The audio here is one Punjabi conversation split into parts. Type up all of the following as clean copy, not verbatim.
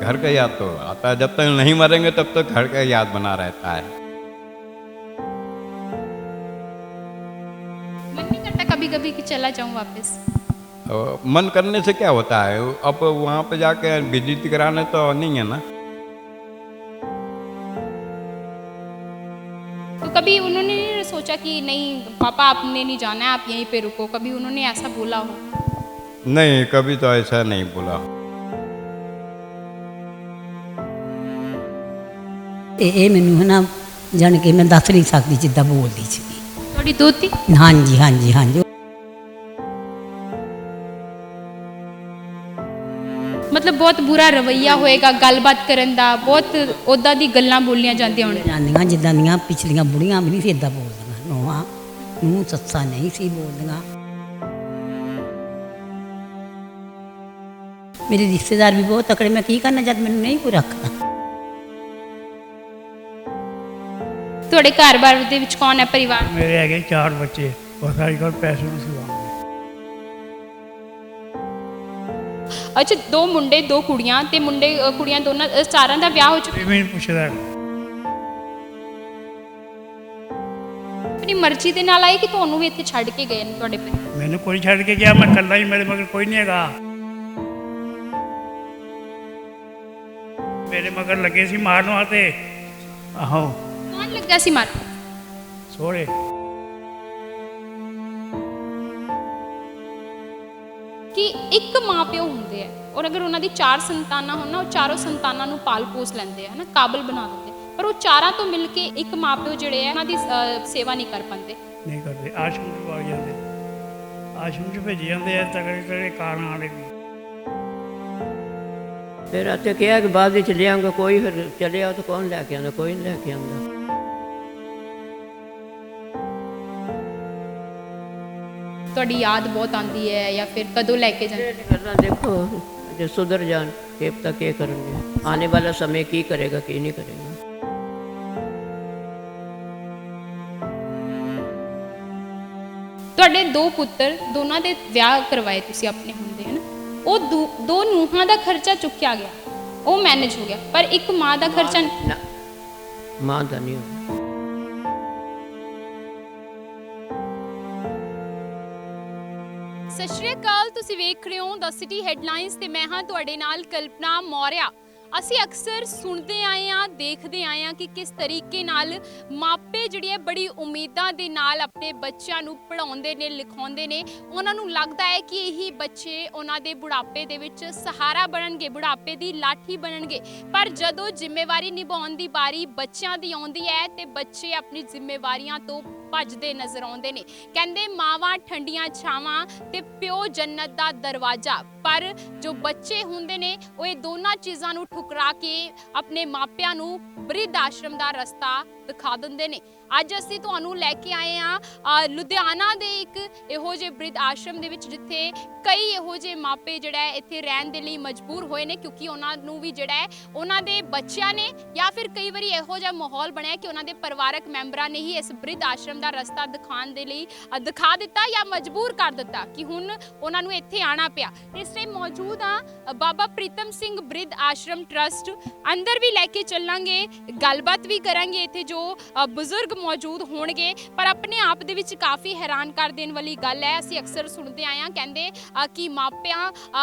घर का याद तो आता है, जब तक नहीं मरेंगे तब तक घर का याद बना रहता है। मन नहीं करता कभी कभी कि चला जाऊं वापस? और मन करने से क्या होता है, अब वहाँ पे जाके विजिट कराने तो नहीं है ना। तो कभी उन्होंने नहीं सोचा कि नहीं पापा आपने नहीं जाना है, आप यहीं पे रुको? कभी उन्होंने ऐसा बोला हो? नहीं, कभी तो ऐसा नहीं बोला। ਇਹ ਮੈਨੂੰ ਹੈ ਨਾ ਜਾਣ ਕੇ ਮੈਂ ਦੱਸ ਨਹੀਂ ਸਕਦੀ ਜਿੱਦਾਂ ਬੋਲਦੀ ਸੀਗੀ। ਤੁਹਾਡੀ ਦੋਤੀ? ਹਾਂਜੀ ਹਾਂਜੀ ਹਾਂਜੀ। ਮਤਲਬ ਬਹੁਤ ਬੁਰਾ ਰਵੱਈਆ ਹੋਏਗਾ ਗੱਲਬਾਤ ਕਰਨ ਦਾ, ਬਹੁਤ ਉੱਦਾਂ ਦੀ ਗੱਲਾਂ ਬੋਲੀਆਂ ਜਾਂਦੀਆਂ ਹੋਣ। ਜਾਂਦੀਆਂ ਜਿੱਦਾਂ ਦੀਆਂ ਪਿਛਲੀਆਂ ਬੁੜੀਆਂ ਵੀ ਨਹੀਂ ਸੀ ਇੱਦਾਂ ਬੋਲਦੀਆਂ, ਨੂੰਹਾਂ ਨੂੰ ਸੱਸਾਂ ਨਹੀਂ ਸੀ ਬੋਲਦੀਆਂ। ਮੇਰੇ ਰਿਸ਼ਤੇਦਾਰ ਵੀ ਬਹੁਤ ਤਕੜੇ, ਮੈਂ ਕੀ ਕਰਨਾ ਜਦ ਮੈਨੂੰ ਨਹੀਂ ਕੋਈ ਰੱਖਦਾ। ਤੁਹਾਡੇ ਘਰ-ਬਾਰ ਦੇ ਵਿੱਚ ਕੌਣ ਹੈ ਪਰਿਵਾਰ? ਮੇਰੇ ਹੈਗੇ 4 ਬੱਚੇ, ਬਸ ਅੱਜ ਕੱਲ੍ਹ ਪੈਸੇ ਨੂੰ ਸਿਵਾਉਂਦੇ। ਅੱਛਾ, 2 ਮੁੰਡੇ 2 ਕੁੜੀਆਂ, ਤੇ ਮੁੰਡੇ ਕੁੜੀਆਂ ਦੋਨਾਂ ਚਾਰਾਂ ਦਾ ਵਿਆਹ ਹੋ ਚੁੱਕਾ? ਇਹ ਮੈਨੂੰ ਪੁੱਛਦਾ ਹੈ। ਆਪਣੀ ਮਰਜ਼ੀ ਦੇ ਨਾਲ ਆਏ ਕਿ ਤੁਹਾਨੂੰ ਵੀ ਇੱਥੇ ਛੱਡ ਕੇ ਗਏ ਨੇ ਤੁਹਾਡੇ ਪਰਿਵਾਰ? ਮੈਨੂੰ ਕੋਈ ਛੱਡ ਕੇ ਗਿਆ, ਮੈਂ ਇਕੱਲਾ ਹੀ, ਮੇਰੇ ਮਗਰ ਕੋਈ ਨਹੀਂ ਹੈਗਾ। ਮੇਰੇ ਮਗਰ ਲੱਗੇ ਸੀ ਮਾਰਨ ਵਾਸਤੇ। ਆਹੋ, ਕੌਣ ਲੱਗਾ ਸੀ ਮਾਰ? ਸੋਹਰੇ। ਕਿ ਇੱਕ ਮਾਂ ਪਿਓ ਹੁੰਦੇ ਆ, ਔਰ ਅਗਰ ਉਹਨਾਂ ਦੀ 4 ਸੰਤਾਨਾਂ ਹੋਣ ਨਾ, ਉਹ ਚਾਰੋਂ ਸੰਤਾਨਾਂ ਨੂੰ ਪਾਲ ਪੋਸ ਲੈਂਦੇ ਆ ਨਾ, ਕਾਬਲ ਬਣਾ ਦਿੰਦੇ, ਪਰ ਉਹ ਚਾਰਾਂ ਤੋਂ ਮਿਲ ਕੇ ਇੱਕ ਮਾਂ ਪਿਓ ਜਿਹੜੇ ਆ ਉਹਨਾਂ ਦੀ ਸੇਵਾ ਨਹੀਂ ਕਰ ਪਾਉਂਦੇ। ਨਹੀਂ ਕਰਦੇ, ਆਸ਼ਰਮ ਚ ਵਗ ਜਾਂਦੇ, ਆਸ਼ਰਮ ਚ ਭੇਜੀ ਜਾਂਦੇ ਆ ਤਗੜੇ ਤਗੜੇ ਕਾਰਾਂ ਵਾਲੇ ਵੀ। ਫਿਰ ਅਤੇ ਕਿਹਾ ਕਿ ਬਾਅਦ ਵਿੱਚ ਲਿਆਂਗਾ, ਕੋਈ ਫਿਰ ਚਲਿਆ ਤਾਂ ਕੌਣ ਲੈ ਕੇ ਆਉਂਦਾ? ਕੋਈ ਨਹੀਂ ਲੈ ਕੇ ਆਉਂਦਾ। ਤੁਹਾਡੀ ਯਾਦ ਬਹੁਤ ਆਉਂਦੀ ਹੈ ਜਾਂ ਫਿਰ ਕਦੋਂ ਲੈ ਕੇ ਜਾਂਦੇ? ਕਰਨਾ ਦੇਖੋ, ਜੇ ਸੁਧਰ ਜਾਣ ਕਿ ਤੱਕ ਕੀ ਕਰਨਗੇ, ਆने वाला समय ਕੀ ਕਰੇਗਾ ਕੀ ਨਹੀਂ ਕਰੇਗਾ। ਤੁਹਾਡੇ 2 ਪੁੱਤਰ, ਦੋਨਾਂ ਦੇ ਵਿਆਹ ਕਰਵਾਏ ਤੁਸੀਂ ਆਪਣੇ ਹੁੰਦੇ ਹਨ, ਉਹ 2 ਨੂੰਹਾਂ ਦਾ ਖਰਚਾ ਚੁੱਕਿਆ ਗਿਆ, ਉਹ ਮੈਨੇਜ ਹੋ ਗਿਆ, ਪਰ ਇੱਕ ਮਾਂ ਦਾ ਖਰਚਾ ਨਾ, ਮਾਂ ਦਾ ਨਹੀਂ ਹੋਇਆ। ਸਤਿ ਸ਼੍ਰੀ ਅਕਾਲ, ਤੁਸੀਂ ਵੇਖ ਰਹੇ ਹੋ ਦ ਸਿਟੀ ਹੈਡਲਾਈਨਸ ਤੇ ਮੈਂ ਹਾਂ ਤੁਹਾਡੇ ਨਾਲ ਕਲਪਨਾ ਮੌਰਿਆ। ਅਸੀਂ ਅਕਸਰ ਸੁਣਦੇ ਆਏ ਹਾਂ, ਦੇਖਦੇ ਆਏ ਹਾਂ ਕਿ ਕਿਸ ਤਰੀਕੇ ਨਾਲ ਮਾਪੇ ਜਿਹੜੇ ਹੈ ਬੜੀ ਉਮੀਦਾਂ ਦੇ ਨਾਲ ਆਪਣੇ ਬੱਚਿਆਂ ਨੂੰ ਪੜ੍ਹਾਉਂਦੇ ਨੇ, ਲਿਖਾਉਂਦੇ ਨੇ। ਉਹਨਾਂ ਨੂੰ ਲੱਗਦਾ ਹੈ ਕਿ ਇਹੀ ਬੱਚੇ ਉਹਨਾਂ ਦੇ ਬੁਢਾਪੇ ਦੇ ਵਿੱਚ ਸਹਾਰਾ ਬਣਨਗੇ, ਬੁਢਾਪੇ ਦੀ ਲਾਠੀ ਬਣਨਗੇ। ਪਰ ਜਦੋਂ ਜ਼ਿੰਮੇਵਾਰੀ ਨਿਭਾਉਣ ਦੀ ਵਾਰੀ ਬੱਚਿਆਂ ਦੀ ਆਉਂਦੀ ਹੈ ਤੇ ਬੱਚੇ ਆਪਣੀ ਜ਼ਿੰਮੇਵਾਰੀਆਂ ਤੋਂ ਭੱਜਦੇ ਨਜ਼ਰ ਆਉਂਦੇ ਨੇ। ਕਹਿੰਦੇ ਮਾਵਾਂ ਠੰਡੀਆਂ ਛਾਵਾਂ ਤੇ ਪਿਓ ਜੰਨਤ ਦਾ ਦਰਵਾਜ਼ਾ, ਪਰ ਜੋ ਬੱਚੇ ਹੁੰਦੇ ਨੇ ਉਹ ਇਹ ਦੋਨਾਂ ਚੀਜ਼ਾਂ ਨੂੰ ਠੁਕਰਾ ਕੇ ਆਪਣੇ ਮਾਪਿਆਂ ਨੂੰ ਬ੍ਰਿਧ ਆਸ਼ਰਮ ਦਾ ਰਸਤਾ ਦਿਖਾ ਦਿੰਦੇ ਨੇ। ਅੱਜ ਅਸੀਂ ਤੁਹਾਨੂੰ ਲੈ ਕੇ ਆਏ ਹਾਂ ਲੁਧਿਆਣਾ ਦੇ ਇੱਕ ਇਹੋ ਜਿਹੇ ਬ੍ਰਿਧ ਆਸ਼ਰਮ ਦੇ ਵਿੱਚ, ਜਿੱਥੇ ਕਈ ਇਹੋ ਜਿਹੇ ਮਾਪੇ ਜਿਹੜਾ ਹੈ ਇੱਥੇ ਰਹਿਣ ਦੇ ਲਈ ਮਜਬੂਰ ਹੋਏ ਨੇ, ਕਿਉਂਕਿ ਉਹਨਾਂ ਨੂੰ ਵੀ ਜਿਹੜਾ ਹੈ ਉਹਨਾਂ ਦੇ ਬੱਚਿਆਂ ਨੇ ਜਾਂ ਫਿਰ ਕਈ ਵਾਰੀ ਇਹੋ ਜਿਹਾ ਮਾਹੌਲ ਬਣਿਆ ਕਿ ਉਹਨਾਂ ਦੇ ਪਰਿਵਾਰਕ ਮੈਂਬਰਾਂ ਨੇ ਹੀ ਇਸ ਬ੍ਰਿਧ ਆਸ਼ਰਮ ਦਾ ਰਸਤਾ ਦਿਖਾਉਣ ਦੇ ਲਈ ਦਿਖਾ ਦਿੱਤਾ ਜਾਂ ਮਜਬੂਰ ਕਰ ਦਿੱਤਾ ਕਿ ਹੁਣ ਉਹਨਾਂ ਨੂੰ ਇੱਥੇ ਆਉਣਾ ਪਿਆ। ਇਸ ਟਾਈਮ ਮੌਜੂਦ ਆ ਬਾਬਾ ਪ੍ਰੀਤਮ ਸਿੰਘ ਬ੍ਰਿਧ ਆਸ਼ਰਮ ਟਰਸਟ, ਅੰਦਰ ਵੀ ਲੈ ਕੇ ਚੱਲਾਂਗੇ, ਗੱਲਬਾਤ ਵੀ ਕਰਾਂਗੇ। ਇੱਥੇ ਜੋ ਬਜ਼ੁਰਗ ਮੌਜੂਦ ਹੋਣਗੇ, ਪਰ ਆਪਣੇ ਆਪ ਦੇ ਵਿੱਚ ਕਾਫੀ ਹੈਰਾਨ ਕਰ ਦੇਣ ਵਾਲੀ ਗੱਲ ਹੈ। ਅਸੀਂ ਅਕਸਰ ਸੁਣਦੇ ਆਏ ਹਾਂ, ਕਹਿੰਦੇ ਕਿ ਮਾਪਿਆਂ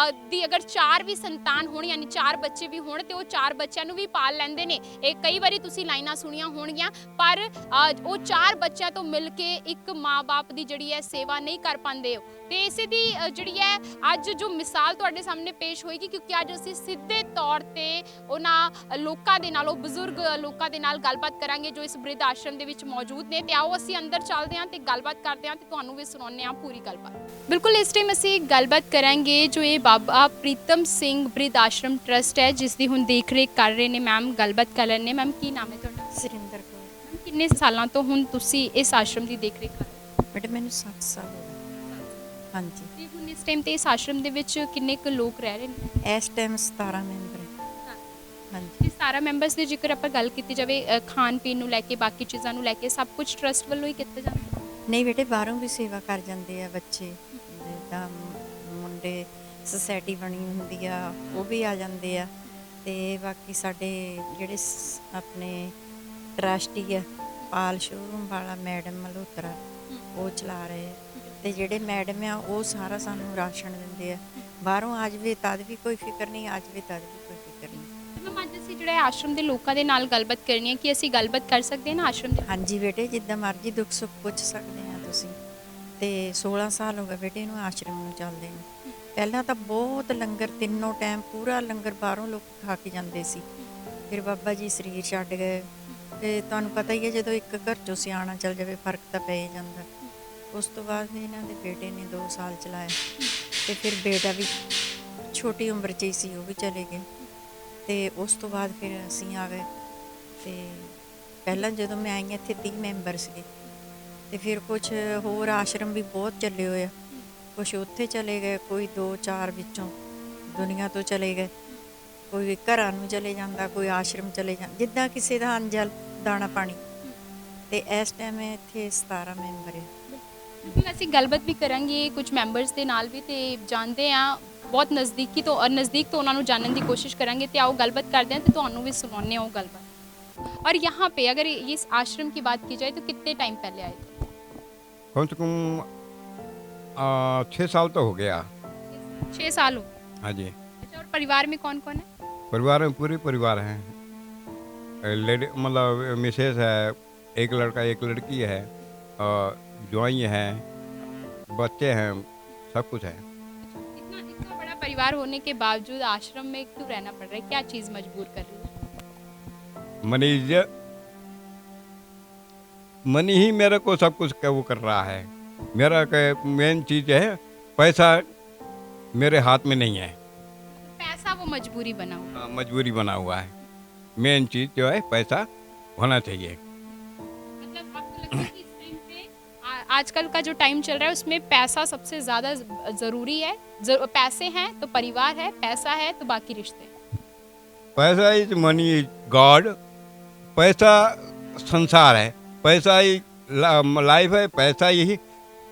ਦੀ ਅਗਰ 4 ਵੀ ਸੰਤਾਨ ਹੋਣ, ਯਾਨੀ 4 ਬੱਚੇ ਵੀ ਹੋਣ, ਤੇ ਉਹ 4 ਬੱਚਿਆਂ ਨੂੰ ਵੀ ਪਾਲ ਲੈਂਦੇ ਨੇ। ਇਹ ਕਈ ਵਾਰੀ ਤੁਸੀਂ ਲਾਈਨਾਂ ਸੁਣੀਆਂ ਹੋਣਗੀਆਂ, ਪਰ ਉਹ 4 ਬੱਚਿਆਂ ਤੋਂ ਮਿਲ ਕੇ ਇੱਕ ਮਾਂ-ਬਾਪ ਦੀ ਜਿਹੜੀ ਹੈ ਸੇਵਾ ਨਹੀਂ ਕਰ ਪਾਉਂਦੇ। ਤੇ ਇਸੇ ਦੀ ਜਿਹੜੀ ਹੈ ਅੱਜ ਜੋ ਮਿਸਾਲ ਤੁਹਾਡੇ ਸਾਹਮਣੇ ਪੇਸ਼ ਹੋਏਗੀ, ਕਿਉਂਕਿ ਅੱਜ ਅਸੀਂ ਸਿੱਧੇ ਤੌਰ ਤੇ ਉਹਨਾਂ ਲੋਕਾਂ ਦੇ ਨਾਲ, ਉਹ ਬਜ਼ੁਰਗ ਲੋਕਾਂ ਦੇ ਨਾਲ ਗੱਲਬਾਤ ਕਰਾਂਗੇ ਜੋ ਇਸ ਬ੍ਰਿਧ ਆਸ਼ਰਮ ਦੇ ਵਿੱਚ ਮੌਜੂਦ ਨੇ। ਤੇ ਆਓ ਅਸੀਂ ਅੰਦਰ ਚੱਲਦੇ ਹਾਂ ਤੇ ਗੱਲਬਾਤ ਕਰਦੇ ਹਾਂ ਤੇ ਤੁਹਾਨੂੰ ਵੀ ਸੁਣਾਉਂਦੇ ਹਾਂ ਪੂਰੀ ਗੱਲਬਾਤ। ਬਿਲਕੁਲ, ਇਸ ਟਾਈਮ ਅਸੀਂ ਗੱਲਬਾਤ ਕਰਾਂਗੇ ਜੋ ਇਹ ਬਾਬਾ ਪ੍ਰੀਤਮ ਸਿੰਘ ਬ੍ਰਿਧ ਆਸ਼ਰਮ ਟਰਸਟ ਹੈ, ਜਿਸ ਦੀ ਹੁਣ ਦੇਖ ਰੇਖ ਕਰ ਰਹੇ ਨੇ ਮੈਮ। ਗੱਲਬਾਤ ਕਰ ਲੈਂਦੇ। ਮੈਮ, ਕੀ ਨਾਮ ਹੈ ਤੁਹਾਡਾ? ਸੁਰਿੰਦਰ ਕੌਰ। ਕਿੰਨੇ ਸਾਲਾਂ ਤੋਂ ਹੁਣ ਤੁਸੀਂ ਇਸ ਆਸ਼ਰਮ ਦੀ ਦੇਖ ਰੇਖ ਕਰ ਰਹੇ ਹੋ? ਬੇਟੇ ਮੈਨੂੰ 7 ਸਾਲ ਹੋ ਗਏ। ਹਾਂਜੀ, ਤੇ ਹੁਣ ਇਸ ਟਾਈਮ ਤੇ ਇਸ ਆਸ਼ਰਮ ਦੇ ਵਿੱਚ ਕਿੰਨੇ ਕੁ ਲੋਕ ਰਹਿ ਰਹੇ ਨੇ? ਇਸ ਟਾਈਮ 17 ਮੈਂਬਰ ਹੈ। ਹਾਂਜੀ, ਤੇ 17 ਮੈਂਬਰਸ ਦੇ ਜੇਕਰ ਆਪਾਂ ਗੱਲ ਕੀਤੀ ਜਾਵੇ ਖਾਣ ਪੀਣ ਨੂੰ ਲੈ ਕੇ, ਬਾਕੀ ਚੀਜ਼ਾਂ ਨੂੰ ਲੈ ਕੇ, ਸਭ ਕੁਝ ਟਰਸਟ ਵੱਲੋਂ ਹੀ ਕੀਤਾ ਜਾਂਦਾ? ਨਹੀਂ ਬੇਟੇ, ਬਾਹਰੋਂ ਵੀ ਸੇਵਾ ਕਰ ਜਾਂਦੇ ਆ ਬੱਚੇ, ਜਿੱਦਾਂ ਮੁੰਡੇ, ਸੁਸਾਇਟੀ ਬਣੀ ਹੁੰਦੀ ਆ, ਉਹ ਵੀ ਆ ਜਾਂਦੇ ਆ। ਤੇ ਬਾਕੀ ਸਾਡੇ ਜਿਹੜੇ ਆਪਣੇ ਟਰਸਟੀ ਆ ਪਾਲ ਸ਼ੋਰੂਮ ਵਾਲਾ ਮੈਡਮ ਮਲਹੋਤਰਾ ਉਹ ਚਲਾ ਰਹੇ ਆ ਤੇ ਜਿਹੜੇ ਮੈਡਮ ਆ ਉਹ ਸਾਰਾ ਸਾਨੂੰ ਰਾਸ਼ਨ ਦਿੰਦੇ ਆ। ਬਾਹਰੋਂ ਆ ਜਾਵੇ ਤਦ ਵੀ ਕੋਈ ਫਿਕਰ ਨਹੀਂ, ਆ ਜਾਵੇ ਤਦ ਵੀ ਕੋਈ ਫਿਕਰ ਨਹੀਂ। ਮੈਮ ਅੱਜ ਅਸੀਂ ਜਿਹੜਾ ਆਸ਼ਰਮ ਦੇ ਲੋਕਾਂ ਦੇ ਨਾਲ ਗੱਲਬਾਤ ਕਰਨੀ ਹੈ ਕਿ ਅਸੀਂ ਗੱਲਬਾਤ ਕਰ ਸਕਦੇ ਹਾਂ ਨਾ ਆਸ਼ਰਮ ਦੇ? ਹਾਂਜੀ ਬੇਟੇ, ਜਿੱਦਾਂ ਮਰਜ਼ੀ ਦੁੱਖ ਸੁੱਖ ਪੁੱਛ ਸਕਦੇ ਆ ਤੁਸੀਂ। ਤੇ 16 ਸਾਲ ਹੋ ਗਏ ਬੇਟੇ ਨੂੰ ਆਸ਼ਰਮ ਨੂੰ ਚੱਲਦੇ ਨੂੰ। ਪਹਿਲਾਂ ਤਾਂ ਬਹੁਤ ਲੰਗਰ ਤਿੰਨੋਂ ਟਾਈਮ ਪੂਰਾ ਲੰਗਰ ਬਾਹਰੋਂ ਲੋਕ ਖਾ ਕੇ ਜਾਂਦੇ ਸੀ। ਫਿਰ ਬਾਬਾ ਜੀ ਸਰੀਰ ਛੱਡ ਗਏ ਤੇ ਤੁਹਾਨੂੰ ਪਤਾ ਹੀ ਹੈ ਜਦੋਂ ਇੱਕ ਘਰ ਚੋਂ ਸਿਆਣਾ ਚੱਲ ਜਾਵੇ ਫਰਕ ਤਾਂ ਪੈ ਹੀ ਜਾਂਦਾ। ਉਸ ਤੋਂ ਬਾਅਦ ਇਹਨਾਂ ਦੇ ਬੇਟੇ ਨੇ 2 ਸਾਲ ਚਲਾਇਆ ਤੇ ਫਿਰ ਬੇਟਾ ਵੀ ਛੋਟੀ ਉਮਰ 'ਚ ਹੀ ਸੀ, ਉਹ ਵੀ ਚਲੇ ਗਏ। ਤੇ ਉਸ ਤੋਂ ਬਾਅਦ ਫਿਰ ਅਸੀਂ ਆ ਗਏ ਤੇ ਪਹਿਲਾਂ ਜਦੋਂ ਮੈਂ ਆਈ ਇੱਥੇ 30 ਮੈਂਬਰ ਸੀਗੇ ਤੇ ਫਿਰ ਕੁਝ ਹੋਰ ਆਸ਼ਰਮ ਵੀ ਬਹੁਤ ਚੱਲੇ ਹੋਏ ਆ। ਕੁਛ ਉੱਥੇ ਚਲੇ ਗਏ, ਕੋਈ 2-4 ਵਿੱਚੋਂ ਦੁਨੀਆ ਤੋਂ ਚਲੇ ਗਏ, ਕੋਈ ਘਰਾਂ ਨੂੰ ਚਲੇ ਜਾਂਦਾ, ਕੋਈ ਆਸ਼ਰਮ ਚਲੇ ਜਾਂਦਾ, ਜਿੱਦਾਂ ਕਿਸੇ ਦਾ ਅੰਜਲ ਦਾਣਾ ਪਾਣੀ। ਤੇ ਇਸ ਟਾਈਮ ਇੱਥੇ 17 ਮੈਂਬਰ ਹੈ। ਬਿਲਕੁਲ ਅਸੀਂ ਗੱਲਬਾਤ ਵੀ ਕਰਾਂਗੇ ਕੁਝ ਮੈਂਬਰਸ ਦੇ ਨਾਲ ਵੀ ਤੇ ਜਾਣਦੇ ਆ ਬਹੁਤ ਨਜ਼ਦੀਕ ਤੋਂ ਉਹਨਾਂ ਨੂੰ ਜਾਣਨ ਦੀ ਕੋशिश ਕरेंगे। तो आओ गलबात करते हैं तो ਤੁਹਾਨੂੰ ਵੀ ਸੁਣਾਉਂਦੇ ਹਾਂ ਉਹ गलबात। और यहाँ पे अगर इस आश्रम की बात की जाए तो कितने टाइम पहले आए थे? कम से कम 6 साल तो हो गया। 6 साल हो। हाँ जी। अच्छा, और परिवार में कौन कौन है? परिवार में पूरे परिवार हैं, लेडी मतलब मिसेस है, एक लड़का एक लड़की है, और ज्वाई है, बच्चे हैं, सब कुछ है। इतना बड़ा परिवार होने के बावजूद आश्रम में क्यों रहना पड़ रहा है? क्या चीज़ मजबूर कर रही है? मनी ही मेरे को सब कुछ वो कर रहा है। मेरा मेन चीज़ है पैसा, मेरे हाथ में नहीं है। पैसा वो मजबूरी बना हुआ। मजबूरी बना हुआ है। मेन चीज़ जो है पैसा होना चाहिए। मतलब आपको लगता है कि इस टाइम पे आजकल का जो टाइम चल रहा है उसमें पैसा सबसे ज़्यादा ज़रूरी है? पैसे हैं तो परिवार है, पैसा है तो बाकी रिश्ते। पैसा इज मनी इज गॉड। पैसा संसार है, पैसा ही लाइफ है, पैसा ही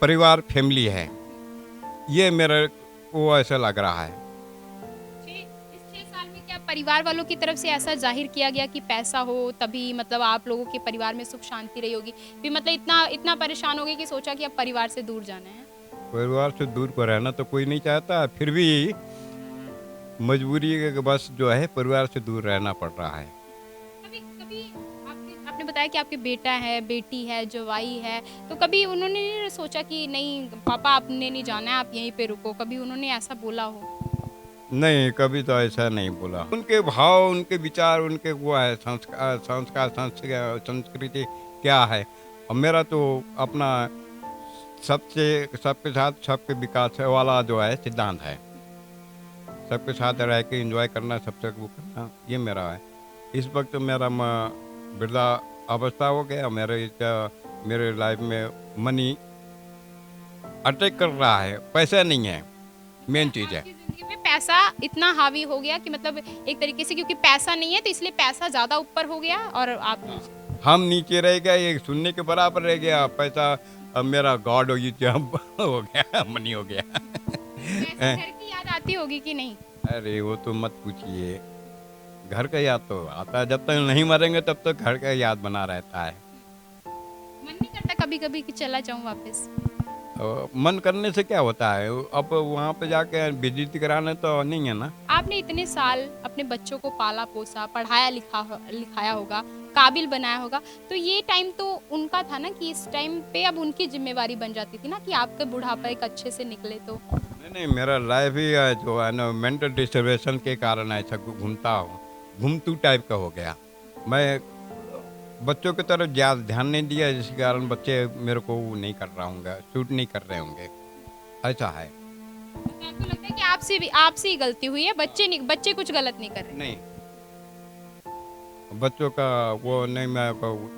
परिवार फैमिली है। ये मेरे को ऐसा लग रहा है। इस 6 साल में क्या परिवार वालों की तरफ से ऐसा जाहिर किया गया कि पैसा हो तभी मतलब आप लोगों के परिवार में सुख शांति रही होगी? फिर मतलब इतना परेशान हो गए कि सोचा कि अब परिवार से दूर जाना है? परिवार से दूर पर रहना तो कोई नहीं चाहता, फिर भी मजबूरी के बस जो है परिवार से दूर रहना पड़ रहा है। कभी आपने बताया कि आपके बेटा है, बेटी है, जवाई है, तो कभी उन्होंने नहीं सोचा कि नहीं पापा आपने नहीं जाना है, आप यहीं पे रुको? कभी उन्होंने ऐसा बोला हो? नहीं, कभी तो ऐसा नहीं बोला। उनके भाव, उनके विचार, उनके वो है संस्कार संस्कृति क्या है। और मेरा तो अपना सबके साथ सबके विकास वाला जो है सिद्धांत है। सबके साथ रह के एंजॉय करना, सबसे वो करना, ये मेरा है। इस वक्त मेरा वृद्धा अवस्था हो गया। मेरे लाइफ में मनी अटैक कर रहा है, पैसा नहीं है, मेन चीज़ है। जिंदगी में पैसा इतना हावी हो गया कि मतलब एक तरीके से क्योंकि पैसा नहीं है तो इसलिए पैसा ज़्यादा ऊपर हो गया और आप हम नीचे रह गए, ये सुनने के बराबर रह गया। पैसा अब मेरा गॉड हो गया, मनी हो गया। घर की याद आती होगी कि नहीं? अरे वो तो मत पूछिए, घर का याद तो आता है। जब तक नहीं मरेंगे तब तक घर का याद बना रहता है। मन नहीं करता कभी कभी कि चला जाऊं वापस? मन करने से क्या होता है, अब वहाँ पे जाके बेइज्जती कराने तो नहीं है ना। आपने इतने साल अपने बच्चों को पाला पोसा, पढ़ाया लिखाया होगा, काबिल बनाया होगा, तो ये टाइम तो उनका था ना कि इस टाइम पे अब उनकी जिम्मेवारी बन जाती थी ना कि आपका बुढ़ापा एक अच्छे से निकले। तो नहीं, मेरा लाइफ ही जो है ना मेंटल डिस्टर्बेशन के कारण ऐसा घूमतू टाइप का हो गया। मैं बच्चों की तरफ ज़्यादा ध्यान नहीं दिया, जिसके कारण बच्चे मेरे को वो नहीं कर रहा होंगे, शूट नहीं कर रहे होंगे, ऐसा है। तो आपको लगता है कि आपसे ही गलती हुई है, बच्चे कुछ गलत नहीं कर रहे? नहीं, बच्चों का वो नहीं, मैं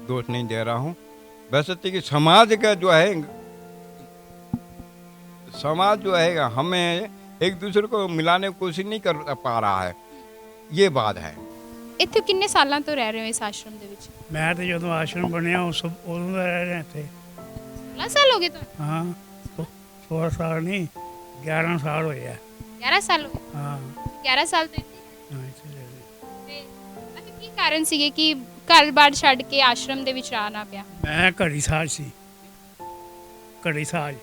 दोष नहीं दे रहा हूँ। वैसे तो कि समाज का जो है, समाज जो है हमें एक दूसरे को मिलाने की कोशिश नहीं कर पा रहा है, ये बात है। ਇੱਥੇ ਕਿੰਨੇ ਸਾਲਾਂ ਤੋਂ ਰਹਿ ਰਹੇ ਹੋ ਇਸ ਆਸ਼ਰਮ ਦੇ ਵਿੱਚ? ਮੈਂ ਤੇ ਜਦੋਂ ਆਸ਼ਰਮ ਬਣਿਆ ਉਦੋਂ ਦਾ ਰਹਿ ਰਿਹਾ ਇੱਥੇ। 16 ਸਾਲ ਹੋ ਗਏ ਤੁਹਾਨੂੰ? ਹਾਂ 16 ਸਾਲ ਨਹੀਂ 11 ਸਾਲ ਹੋਏ ਆ। 11 ਸਾਲ ਹੋ ਗਏ? ਹਾਂ 11 ਸਾਲ ਤੋਂ ਇੱਥੇ? ਹਾਂ ਇੱਥੇ ਰਹਿ ਰਹੇ। ਕਾਰਨ ਸੀਗੇ ਕਿ ਘਰ-ਬਾਰ ਛੱਡ ਕੇ ਆਸ਼ਰਮ ਦੇ ਵਿੱਚ ਆਉਣਾ ਪਿਆ? ਮੈਂ ਘੜੀ ਸਾਜ ਸੀ, ਘੜੀ ਸਾਜ।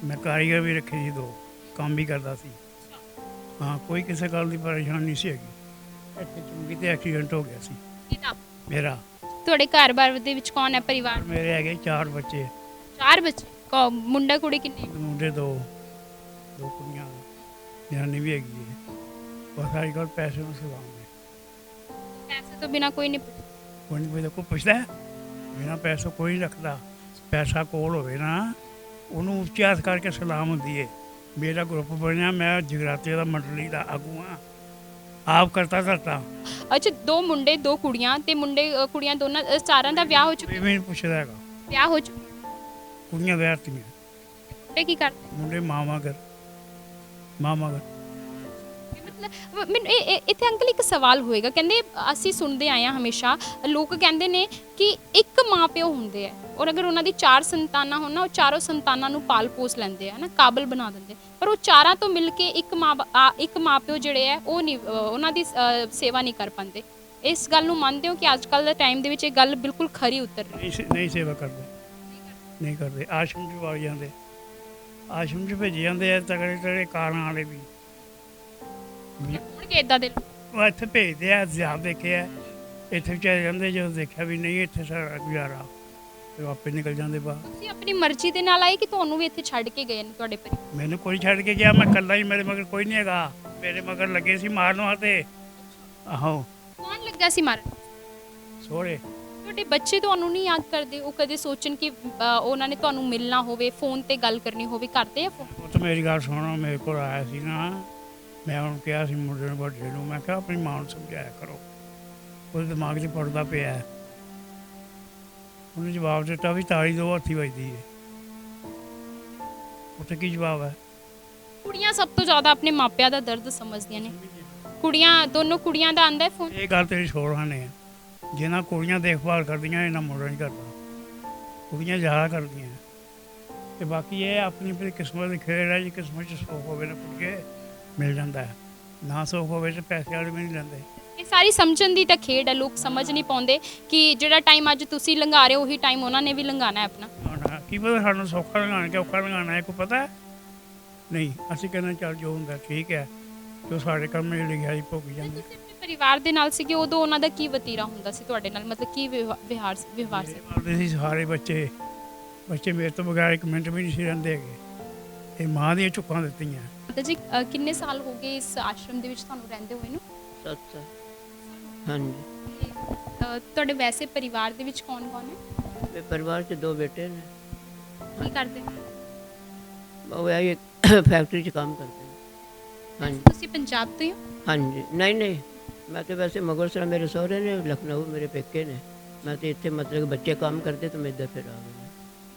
ਮੈਂ ਕਾਰੀਗਰ ਵੀ ਰੱਖੇ ਸੀ 2, ਕੰਮ ਵੀ ਕਰਦਾ ਸੀ। ਹਾਂ, ਕੋਈ ਕਿਸੇ ਗੱਲ ਦੀ ਪਰੇਸ਼ਾਨੀ ਨਹੀਂ ਸੀ ਹੈਗੀ। ਇੱਥੇ ਚੁੰਗੀ ਤੇ ਐਕਸੀਡੈਂਟ ਹੋ ਗਿਆ ਸੀ ਕਿਹਦਾ? ਮੇਰਾ। ਤੁਹਾਡੇ ਘਰ-ਬਾਰ ਦੇ ਵਿੱਚ ਕੌਣ ਹੈ ਪਰਿਵਾਰ? ਮੇਰੇ ਹੈਗੇ 4 ਬੱਚੇ, 4 ਬੱਚੇ। ਮੁੰਡਾ ਕੁੜੀ ਕਿੰਨੇ? ਮੁੰਡੇ 2 ਕੁੜੀਆਂ, ਜਨਾਨੀ ਵੀ ਹੈਗੀ ਹੈ। ਬਸ ਅੱਜ ਕੱਲ੍ਹ ਪੈਸੇ ਨੂੰ ਸਲਾਮ ਹੈ। ਪੈਸੇ ਤੋਂ ਬਿਨਾ ਕੋਈ ਨਹੀਂ ਕੋਈ ਨਹੀਂ ਕੋਈ ਪੁੱਛਦਾ ਹੈ? ਬਿਨਾਂ ਪੈਸੇ ਕੋਈ ਨਹੀਂ ਰੱਖਦਾ। ਪੈਸਾ ਕੋਲ ਹੋਵੇ ਨਾ, ਉਹਨੂੰ ਉੱਚਾ ਹੱਥ ਕਰਕੇ ਸਲਾਮ ਹੁੰਦੀ ਹੈ। ਮੇਰਾ ਗਰੁੱਪ ਬਣਿਆ, ਮੈਂ ਜਗਰਾਤੇ ਦਾ ਮੰਡਲੀ ਦਾ ਆਗੂ ਹਾਂ, ਆਪ ਕਰਤਾ ਧਰਤਾ। ਅੱਛਾ, 2 ਮੁੰਡੇ 2 ਕੁੜੀਆਂ ਤੇ ਮੁੰਡੇ ਕੁੜੀਆਂ ਦੋਨਾਂ ਚਾਰਾਂ ਦਾ ਵਿਆਹ ਹੋ ਕੋਈ ਚੁੱਕਿਆ? ਵੀ ਨਹੀਂ ਪੁੱਛਦਾ ਹੈਗਾ। ਵਿਆਹ ਹੋ ਚੁੱਕਿਆ। ਕੁੜੀਆਂ ਵਿਆਹਤੀਆਂ, ਮੁੰਡੇ ਕੀ ਕਰਦੇ? ਮੁੰਡੇ ਮਾਮਾ ਘਰ। ਮਤਲਬ ਮੈਨੂੰ ਇੱਥੇ ਅੰਕਲ ਇੱਕ ਸਵਾਲ ਹੋਏਗਾ। ਕਹਿੰਦੇ ਅਸੀਂ ਸੁਣਦੇ ਆਏ ਹਾਂ ਹਮੇਸ਼ਾ, ਲੋਕ ਕਹਿੰਦੇ ਨੇ ਕਿ ਇੱਕ ਮਾਂ ਪਿਓ ਹੁੰਦੇ ਆ ਔਰ ਅਗਰ ਉਹਨਾਂ ਦੀ 4 ਸੰਤਾਨਾਂ ਹੋਣ ਨਾ, ਉਹ ਚਾਰੋਂ ਸੰਤਾਨਾਂ ਨੂੰ ਪਾਲ ਪੋਸ ਲੈਂਦੇ ਆ ਨਾ, ਕਾਬਲ ਬਣਾ ਦਿੰਦੇ। ਪਰ ਉਹ ਚਾਰਾਂ ਤੋਂ ਮਿਲ ਕੇ ਇੱਕ ਮਾਂ ਪਿਓ ਜਿਹੜੇ ਆ ਉਹ ਨਹੀਂ, ਉਹਨਾਂ ਦੀ ਸੇਵਾ ਨਹੀਂ ਕਰ ਪਾਉਂਦੇ। ਇਸ ਗੱਲ ਨੂੰ ਮੰਨਦੇ ਹੋ ਕਿ ਅੱਜ ਕੱਲ੍ਹ ਦੇ ਟਾਈਮ ਦੇ ਵਿੱਚ ਇਹ ਗੱਲ ਬਿਲਕੁਲ ਖਰੀ ਉਤਰ ਰਹੀ? ਨਹੀਂ ਸੇਵਾ ਕਰਦੇ, ਨਹੀਂ ਕਰਦੇ। ਆਸ਼ਰਮ 'ਚ ਵਗ ਜਾਂਦੇ, ਆਸ਼ਰਮ 'ਚ ਭੇਜੀ ਜਾਂਦੇ ਆ ਤਗੜੇ ਕਾਰਾਂ ਵਾਲੇ ਵੀ। ਹੋਣਗੇ ਇੱਦਾਂ ਦੇ ਲੋਕ? ਉਹ ਇੱਥੇ ਭੇਜਦੇ ਆ, ਜ਼ਿਆਦਾ ਦੇਖੇ ਆ। ਇੱਥੇ ਵਿਚਾਰੇ ਜਾਂਦੇ, ਜਦੋਂ ਦੇਖਿਆ ਵੀ ਨਹੀਂ ਇੱਥੇ ਸਾਡਾ ਗੁਜ਼ਾਰਾ, ਤੇ ਉਹ ਆਪੇ ਨਿਕਲ ਜਾਂਦੇ ਬਾਹਰ। ਤੁਸੀਂ ਆਪਣੀ ਮਰਜ਼ੀ ਦੇ ਨਾਲ ਆਏ ਕਿ ਤੁਹਾਨੂੰ ਵੀ ਇੱਥੇ ਛੱਡ ਕੇ ਗਏ ਨੇ ਤੁਹਾਡੇ ਪਰਿਵਾਰ? ਮੈਨੂੰ ਕੋਈ ਛੱਡ ਕੇ ਗਿਆ, ਮੈਂ ਇਕੱਲਾ ਹੀ, ਮੇਰੇ ਮਗਰ ਕੋਈ ਨਹੀਂ ਹੈਗਾ। ਮੇਰੇ ਮਗਰ ਲੱਗੇ ਸੀ ਮਾਰਨ ਵਾਸਤੇ। ਆਹੋ। ਕੌਣ ਲੱਗਾ ਸੀ ਮਾਰਨ? ਸੋਹਰੇ। ਤੁਹਾਡੇ ਬੱਚੇ ਤੁਹਾਨੂੰ ਨਹੀਂ ਯਾਦ ਕਰਦੇ? ਉਹ ਕਦੇ ਸੋਚਣ ਕਿ ਉਹਨਾਂ ਨੇ ਤੁਹਾਨੂੰ ਮਿਲਣਾ ਹੋਵੇ, ਫੋਨ ਤੇ ਗੱਲ ਕਰਨੀ ਹੋਵੇ, ਕਰਦੇ ਆ ਫੋਨ? ਉਹ ਤਾਂ ਮੇਰੀ ਗੱਲ ਸੁਣੋ, ਮੇਰੇ ਕੋਲ ਆਇਆ ਸੀ ਨਾ, ਮੈਂ ਉਹਨੂੰ ਕਿਹਾ ਸੀ ਮੁੰਡੇ ਨੂੰ, ਵੱਡੇ ਨੂੰ, ਮੈਂ ਕਿਹਾ ਆਪਣੀ ਮਾਂ ਨੂੰ ਸਮਝਾਇਆ ਕਰੋ, ਉਹਦੇ ਦਿਮਾਗ 'ਚ ਪੜਦਾ ਪਿਆ ਹੈ। ਉਹਨੇ ਜਵਾਬ ਦਿੱਤਾ ਵੀ ਤਾਲੀ 2 ਹੱਥੀ ਵੱਜਦੀ ਹੈ। ਉੱਥੇ ਕੀ ਜਵਾਬ ਹੈ? ਕੁੜੀਆਂ ਸਭ ਤੋਂ ਜ਼ਿਆਦਾ ਆਪਣੇ ਮਾਪਿਆਂ ਦਾ ਦਰਦ ਸਮਝਦੀਆਂ ਨੇ। ਦੋਨੋਂ ਕੁੜੀਆਂ ਦਾ ਆਂਦਾ ਫੋਨ? ਇਹ ਗੱਲ ਤੇਰੀ ਛੋੜਾਂ ਨੇ, ਜਿਨ੍ਹਾਂ ਕੁੜੀਆਂ ਦੇਖਭਾਲ ਕਰਦੀਆਂ, ਇਹਨਾਂ ਮੁੰਡਾ ਨਹੀਂ ਕਰਦਾ। ਕੁੜੀਆਂ ਜ਼ਿਆਦਾ ਕਰਦੀਆਂ। ਤੇ ਬਾਕੀ ਇਹ ਆਪਣੀ ਆਪਣੀ ਕਿਸਮਤ ਦੀ ਖੇਡ ਹੈ ਜੀ। ਕਿਸਮਤ 'ਚ ਸੁੱਖ ਹੋਵੇ ਨਾ ਕੁੜੀਏ ਮਿਲ ਜਾਂਦਾ ਹੈ, ਨਾ ਸੁੱਖ ਹੋਵੇ ਤਾਂ ਪੈਸੇ ਵਾਲੇ ਵੀ ਨਹੀਂ ਲੈਂਦੇ। ਇਹ ਸਾਰੀ ਸਮਝਣ ਦੀ ਤਾਂ ਖੇਡ ਹੈ। ਲੋਕ ਸਮਝ ਨਹੀਂ ਪਾਉਂਦੇ ਕਿ ਜਿਹੜਾ ਟਾਈਮ ਅੱਜ ਤੁਸੀਂ ਲੰਘਾ ਰਹੇ ਹੋ ਉਹੀ ਟਾਈਮ ਉਹਨਾਂ ਨੇ ਵੀ ਲੰਘਾਣਾ ਹੈ ਆਪਣਾ। ਹਾਂ, ਕੀ ਪਤਾ ਸਾਨੂੰ ਸੌਖਾ ਲਗਾਉਣਾ ਕਿ ਔਖਾ ਲਗਾਉਣਾ ਹੈ, ਕੋਈ ਪਤਾ ਨਹੀਂ। ਅਸੀਂ ਕਹਿੰਦੇ ਚੱਲ ਜੋ ਹੁੰਦਾ ਠੀਕ ਹੈ, ਜੋ ਸਾਡੇ ਕੰਮ 'ਚ ਲਿਖਿਆ ਸੀ ਭੁੱਗ ਜਾਂਦੇ। ਤੁਸੀਂ ਆਪਣੇ ਪਰਿਵਾਰ ਦੇ ਨਾਲ ਸੀਗੇ, ਉਦੋਂ ਉਹਨਾਂ ਦਾ ਕੀ ਵਤੀਰਾ ਹੁੰਦਾ ਸੀ ਤੁਹਾਡੇ ਨਾਲ? ਮਤਲਬ ਕੀ ਵਿਵਹਾਰ ਸੀ? ਮਾਰਦੇ ਸੀ ਸਾਰੇ ਬੱਚੇ ਮੇਰੇ ਤੋਂ ਬਗੈਰ 1 ਮਿੰਟ ਵੀ ਨਹੀਂ ਸੀ ਰਹਿੰਦੇ ਹੈਗੇ। ਇਹ ਮਾਂ ਦੀਆਂ ਝੁੱਕਾਂ ਦਿੱਤੀਆਂ। ਮਾਤਾ ਜੀ ਕਿੰਨੇ ਸਾਲ ਹੋ ਗਏ ਇਸ ਆਸ਼ਰਮ ਦੇ ਵਿੱਚ ਤੁਹਾਨੂੰ ਰਹਿੰਦੇ ਹੋਏ ਨੂੰ? 7 ਸਾਲ। ਹਾਂਜੀ। ਤੁਹਾਡੇ ਵੈਸੇ ਪਰਿਵਾਰ ਦੇ ਵਿੱਚ ਕੌਣ ਕੌਣ ਹੈ? ਮੇਰੇ ਪਰਿਵਾਰ 'ਚ 2 ਬੇਟੇ ਨੇ। ਕੀ ਕਰਦੇ? ਉਹ ਇਹ ਫੈਕਟਰੀ 'ਚ ਕੰਮ ਕਰਦੇ ਨੇ। ਹਾਂਜੀ। ਤੁਸੀਂ ਪੰਜਾਬ ਤੋਂ ਹੀ ਹੋ? ਹਾਂਜੀ। ਨਹੀਂ, ਮੈਂ ਤਾਂ ਵੈਸੇ ਮੁਗਲਸਰਾਂ ਮੇਰੇ ਸਹੁਰੇ ਨੇ, ਲਖਨਊ ਮੇਰੇ ਪੇਕੇ ਨੇ। ਮੈਂ ਤਾਂ ਇੱਥੇ ਮਤਲਬ ਬੱਚੇ ਕੰਮ ਕਰਦੇ ਤਾਂ ਮੈਂ ਇੱਧਰ ਫਿਰ ਆ ਗਈ।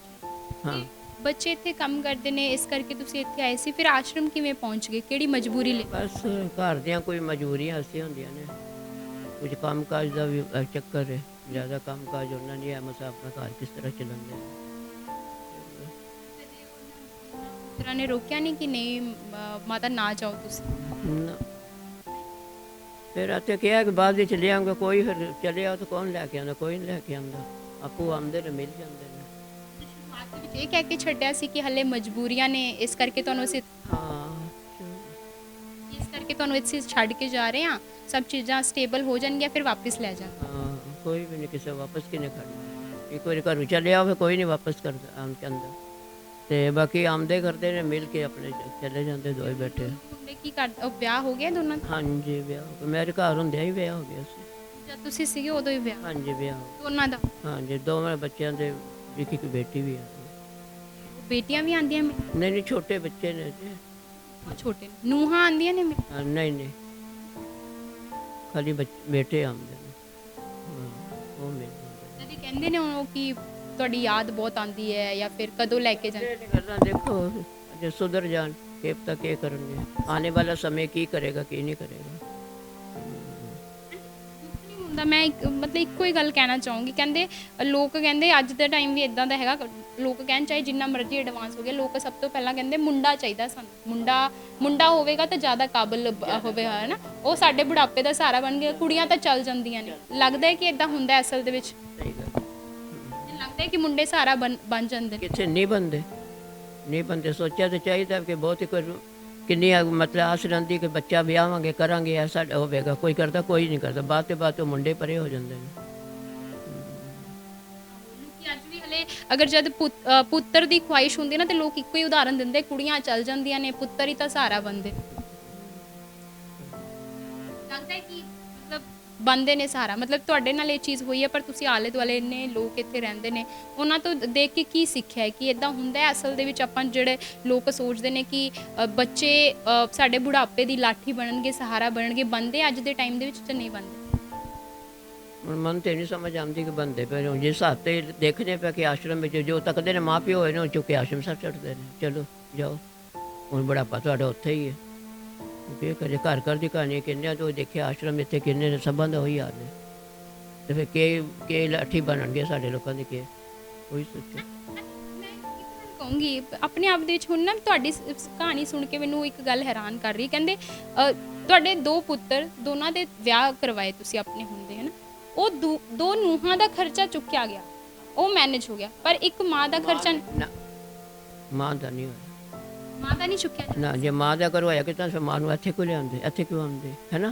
ਹਾਂ, ਬੱਚੇ ਇੱਥੇ ਕੰਮ ਕਰਦੇ ਨੇ, ਇਸ ਕਰਕੇ ਤੁਸੀਂ ਇੱਥੇ ਆਏ ਸੀ। ਫਿਰ ਆਸ਼ਰਮ ਕਿਵੇਂ ਪਹੁੰਚ ਗਏ? ਕਿਹੜੀ ਮਜਬੂਰੀ ਲਈ? ਬਸ ਘਰ ਦੀਆਂ ਕੋਈ ਮਜਬੂਰੀਆਂ ਐਸੀਆਂ ਹੁੰਦੀਆਂ ਨੇ, ਕੁਝ ਕੰਮ ਕਾਜ ਦਾ ਵੀ ਚੱਕਰ ਹੈ। ਜ਼ਿਆਦਾ ਕੰਮ ਕਾਜ ਉਹਨਾਂ ਨਹੀਂ ਹੈ, ਮਸਾ ਆਪਣਾ ਘਰ ਕਿਸ ਤਰ੍ਹਾਂ ਚਲਾਉਂਦੇ ਨੇ। ਉਹਨਾਂ ਨੇ ਰੋਕਿਆ ਨਹੀਂ ਕਿ ਨਹੀਂ ਮਾਤਾ ਨਾ ਜਾਓ ਤੁਸੀਂ? ਨਾ। ਫਿਰ ਇੱਥੇ ਕਿਹਾ ਕਿ ਬਾਅਦ ਵਿੱਚ ਲੈ ਆਉਂਗਾ ਕੋਈ, ਫਿਰ ਚਲੇ ਆਓ ਤਾਂ ਕੌਣ ਲੈ ਕੇ ਆਉਂਦਾ? ਕੋਈ ਨਹੀਂ ਲੈ ਕੇ ਆਉਂਦਾ, ਆਪੂ ਆਉਂਦੇ ਨੇ, ਮਿਲ ਜਾਂਦੇ ਨੇ। ਸ਼ੁਰੂਆਤ ਦੇ ਵਿੱਚ ਇਹ ਕਹਿ ਕੇ ਛੱਡਿਆ ਸੀ ਕਿ ਹਲੇ ਮਜਬੂਰੀਆਂ ਨੇ, ਇਸ ਕਰਕੇ ਤੁਹਾਨੂੰ ਅਸੀਂ ਇੱਥੇ ਛੱਡ ਕੇ ਜਾ ਰਹੇ ਹਾਂ, ਸਭ ਚੀਜ਼ਾਂ ਸਟੇਬਲ ਹੋ ਜਾਣਗੀਆਂ ਫਿਰ ਵਾਪਸ ਲੈ ਜਾਣਾ। ਹਾਂ, ਕੋਈ ਵੀ ਨਹੀਂ ਕਿਸੇ ਵਾਪਸ ਕਿਨੇ ਖੜਨਾ। ਇੱਕ ਵਾਰੀ ਘਰੋਂ ਚਲੇ ਆਓ ਫਿਰ ਕੋਈ ਨਹੀਂ ਵਾਪਸ ਕਰਦਾ ਆਮ ਕੇ ਅੰਦਰ। ਤੇ ਬਾਕੀ ਆਮਦੇ ਕਰਦੇ ਨੇ, ਮਿਲ ਕੇ ਆਪਣੇ ਚਲੇ ਜਾਂਦੇ, ਦੋਏ ਬੈਠੇ। ਮੁੰਡੇ ਕੀ ਕਰਦੇ? ਉਹ ਵਿਆਹ ਹੋ ਗਿਆ ਦੋਨਾਂ ਦਾ? ਹਾਂਜੀ, ਵਿਆਹ ਹੋ ਗਿਆ। ਮੇਰੇ ਘਰ ਹੁੰਦਿਆਂ ਹੀ ਵਿਆਹ ਹੋ ਗਿਆ ਸੀ। ਜਦ ਤੁਸੀਂ ਸੀਗੇ ਉਦੋਂ ਹੀ ਵਿਆਹ? ਹਾਂਜੀ, ਵਿਆਹ ਹੋ ਗਿਆ ਦੋਨਾਂ ਦਾ? ਹਾਂਜੀ, 2 ਬੱਚਿਆਂ ਦੇ, ਇੱਕ ਬੇਟੀ ਵੀ ਹੈ। ਬੇਟੀਆਂ ਵੀ ਆਉਂਦੀਆਂ? ਨਹੀਂ, ਛੋਟੇ ਬੱਚੇ ਨੇ ਜੀ। ਛੋਟੇ ਨੂੰਹਾਂ ਆਉਂਦੀਆਂ ਨੇ? ਨਹੀਂ, ਖਾਲੀ ਬੇਟੇ ਆਉਂਦੇ ਨੇ। ਉਹ ਮਿਲ ਜਾਂਦੇ ਕਦੀ ਕਹਿੰਦੇ ਨੇ ਉਹ ਕਿ ਤੁਹਾਡੀ ਯਾਦ ਬਹੁਤ ਆਉਂਦੀ ਹੈ, ਜਾਂ ਫਿਰ ਕਦੋਂ ਲੈ ਕੇ ਜਾਂਦੇ? ਗੱਲਾਂ ਦੇਖੋ, ਜੇ ਸੁਧਰ ਜਾਣ ਕਿ ਪਤਾ ਕੀ ਕਰਨਗੇ, ਆने वाला समय ਕੀ ਕਰੇਗਾ ਕੀ ਨਹੀਂ ਕਰੇਗਾ। ਨਹੀਂ ਹੁੰਦਾ। ਮੈਂ ਮਤਲਬ ਇੱਕੋ ਹੀ ਗੱਲ ਕਹਿਣਾ ਚਾਹੂੰਗੀ। ਕਹਿੰਦੇ ਲੋਕ ਕਹਿੰਦੇ ਅੱਜ ਦਾ ਟਾਈਮ ਵੀ ਇਦਾਂ ਦਾ ਹੈਗਾ, ਲੋਕ ਕਹਿਣ ਚਾਹੇ ਜਿੰਨਾ ਮਰਜ਼ੀ ਐਡਵਾਂਸ ਹੋ ਗਿਆ, ਲੋਕ ਸਭ ਤੋਂ ਪਹਿਲਾਂ ਕਹਿੰਦੇ ਮੁੰਡਾ ਚਾਹੀਦਾ ਸਾਨੂੰ, ਮੁੰਡਾ ਹੋਵੇਗਾ ਤਾਂ ਜ਼ਿਆਦਾ ਕਾਬਲ ਹੋਵੇਗਾ, ਹੈ ਨਾ, ਉਹ ਸਾਡੇ ਬੁਢਾਪੇ ਦਾ ਸਹਾਰਾ ਬਣ ਗਿਆ। ਕੁੜੀਆਂ ਤਾਂ ਚੱਲ ਜਾਂਦੀਆਂ ਨੇ, ਲੱਗਦਾ ਹੈ ਕਿ ਇਦਾਂ ਹੁੰਦਾ ਹੈ ਅਸਲ ਦੇ ਵਿੱਚ? ਸਹੀ ਗੱਲ। ਲੱਗਦਾ ਹੈ ਕਿ ਮੁੰਡੇ ਸਹਾਰਾ ਬਣ ਜਾਂਦੇ ਨੇ? ਕਿੱਥੇ ਨਹੀਂ ਬੰਦੇ ਸੋਚਿਆ ਤਾਂ ਚਾਹੀਦਾ ਕਿ ਬਹੁਤ ਹੀ ਕੋਈ ਕਿੰਨੀ ਮਤਲਬ ਆਸ ਰਹਿੰਦੀ ਕਿ ਬੱਚਾ ਵਿਆਹਾਂਗੇ ਕਰਾਂਗੇ ਐਸਾ ਹੋਵੇਗਾ, ਕੋਈ ਕਰਦਾ ਕੋਈ ਨਹੀਂ ਕਰਦਾ, ਬਾਅਦ ਤੇ ਬਾਅਦ ਉਹ ਮੁੰਡੇ ਪਰੇ ਹੋ ਜਾਂਦੇ ਨੇ। ਕਿ ਅੱਜ ਵੀ ਹਲੇ ਅਗਰ ਜਦ ਪੁੱਤਰ ਦੀ ਖੁਆਇਸ਼ ਹੁੰਦੀ ਨਾ ਤੇ ਲੋਕ ਇੱਕੋ ਹੀ ਉਦਾਹਰਨ ਦਿੰਦੇ, ਕੁੜੀਆਂ ਚੱਲ ਜਾਂਦੀਆਂ ਨੇ, ਪੁੱਤਰ ਹੀ ਤਾਂ ਸਹਾਰਾ ਬਣਦੇ। ਲੱਗਦਾ ਹੈ ਕਿ ਮਤਲਬ ਬਣਦੇ ਨੇ ਸਹਾਰਾ, ਮਤਲਬ ਤੁਹਾਡੇ ਨਾਲ ਇਹ ਚੀਜ਼ ਹੋਈ ਹੈ, ਪਰ ਤੁਸੀਂ ਆਲੇ ਦੁਆਲੇ ਇੰਨੇ ਲੋਕ ਇੱਥੇ ਰਹਿੰਦੇ ਨੇ, ਉਹਨਾਂ ਤੋਂ ਦੇਖ ਕੇ ਕੀ ਸਿੱਖਿਆ ਹੈ ਕਿ ਇਦਾਂ ਹੁੰਦਾ ਹੈ ਅਸਲ ਦੇ ਵਿੱਚ? ਆਪਾਂ ਜਿਹੜੇ ਲੋਕ ਸੋਚਦੇ ਨੇ ਕਿ ਬੱਚੇ ਸਾਡੇ ਬੁਢਾਪੇ ਦੀ ਲਾਠੀ ਬਣਨਗੇ, ਸਹਾਰਾ ਬਣਨਗੇ, ਬਣਦੇ ਅੱਜ ਦੇ ਟਾਈਮ ਦੇ ਵਿੱਚ ਜਾਂ ਨਹੀਂ ਬਣਦੇ? ਹੁਣ ਮਨ ਤੇ ਨਹੀਂ ਸਮਝ ਆਉਂਦੀ ਕਿ ਬੰਦੇ ਪਏ ਹੁਣ ਜਿਸ ਹਿਸਾਬ ਤੇ ਦੇਖਦੇ ਪਿਆ ਕਿ ਆਸ਼ਰਮ ਵਿੱਚ ਜੋ ਤੱਕਦੇ ਨੇ ਮਾਂ ਪਿਓ ਹੋਏ ਨੇ ਉਹ ਚੁੱਕ ਕੇ ਆਸ਼ਰਮ ਸਰ ਛੱਡਦੇ ਨੇ, ਚਲੋ ਜਾਓ ਹੁਣ ਬੁਢਾਪਾ ਤੁਹਾਡਾ ਉੱਥੇ ਹੀ ਹੈ। ਕੀ ਕਰੇ, ਘਰ ਘਰ ਦੀ ਕਹਾਣੀ ਕਿੰਨਿਆਂ ਤੋਂ ਦੇਖਿਆ, ਆਸ਼ਰਮ ਇੱਥੇ ਕਿੰਨੇ ਨੇ, ਸਭਾਂ ਦਾ ਉਹੀ ਹਾਲ ਹੈ। ਤੇ ਫਿਰ ਕੀ ਲਾਠੀ ਬਣਨਗੇ ਸਾਡੇ ਲੋਕਾਂ ਦੀ, ਕੀ ਉਹੀ ਸੋਚੋ। ਕਹੂੰਗੀ ਆਪਣੇ ਆਪ ਦੇ ਵਿੱਚ ਹੁਣ ਨਾ ਤੁਹਾਡੀ ਕਹਾਣੀ ਸੁਣ ਕੇ ਮੈਨੂੰ ਇੱਕ ਗੱਲ ਹੈਰਾਨ ਕਰ ਰਹੀ, ਕਹਿੰਦੇ ਤੁਹਾਡੇ 2 ਪੁੱਤਰ, ਦੋਨਾਂ ਦੇ ਵਿਆਹ ਕਰਵਾਏ ਤੁਸੀਂ ਆਪਣੇ ਹੁੰਦੇ, ਹੈ ਨਾ, ਉਹ 2 ਨੂੰਹਾਂ ਦਾ ਖਰਚਾ ਚੁੱਕਿਆ ਗਿਆ, ਉਹ ਮੈਨੇਜ ਹੋ ਗਿਆ, ਪਰ ਇੱਕ ਮਾਂ ਦਾ ਖਰਚਾ ਨਾ, ਮਾਂ ਦਾ ਨਹੀਂ ਹੋਇਆ, ਮਾਂ ਦਾ ਨਹੀਂ ਚੁੱਕਿਆ ਗਿਆ। ਨਾ ਜੇ ਮਾਂ ਦਾ ਕਰਵਾਇਆ ਕਿ ਤਾਂ ਫਿਰ ਮਾਂ ਨੂੰ ਇੱਥੇ ਕਿਉਂ ਲਿਆਉਂਦੇ, ਇੱਥੇ ਕਿਉਂ ਆਉਂਦੇ, ਹੈ ਨਾ।